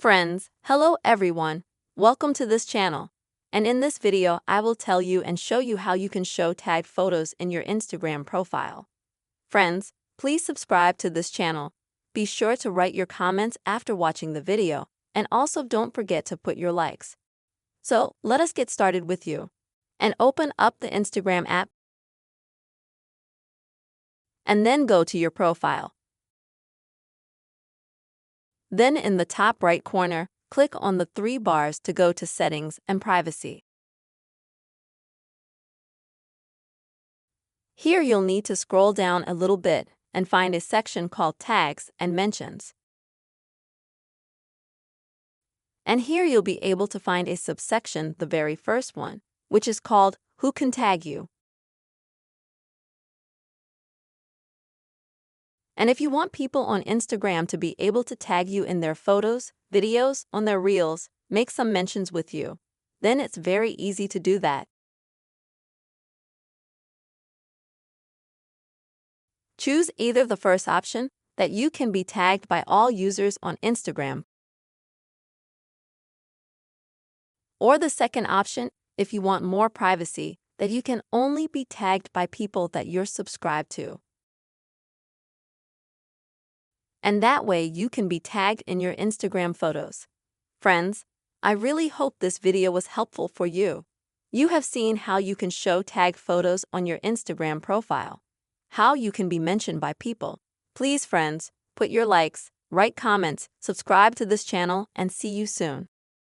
Friends, hello everyone. Welcome to this channel. And in this video, I will tell you and show you how you can show tagged photos in your Instagram profile. Friends, please subscribe to this channel. Be sure to write your comments after watching the video, and also don't forget to put your likes. So, let us get started with you. And open up the Instagram app. And then go to your profile. Then in the top right corner, click on the three bars to go to Settings and Privacy. Here you'll need to scroll down a little bit and find a section called Tags and Mentions. And here you'll be able to find a subsection, the very first one, which is called Who Can Tag You? And if you want people on Instagram to be able to tag you in their photos, videos, on their reels, make some mentions with you, then it's very easy to do that. Choose either the first option, that you can be tagged by all users on Instagram, or the second option, if you want more privacy, that you can only be tagged by people that you're subscribed to. And that way you can be tagged in your Instagram photos. Friends, I really hope this video was helpful for you. You have seen how you can show tagged photos on your Instagram profile, how you can be mentioned by people. Please, friends, put your likes, write comments, subscribe to this channel, and see you soon.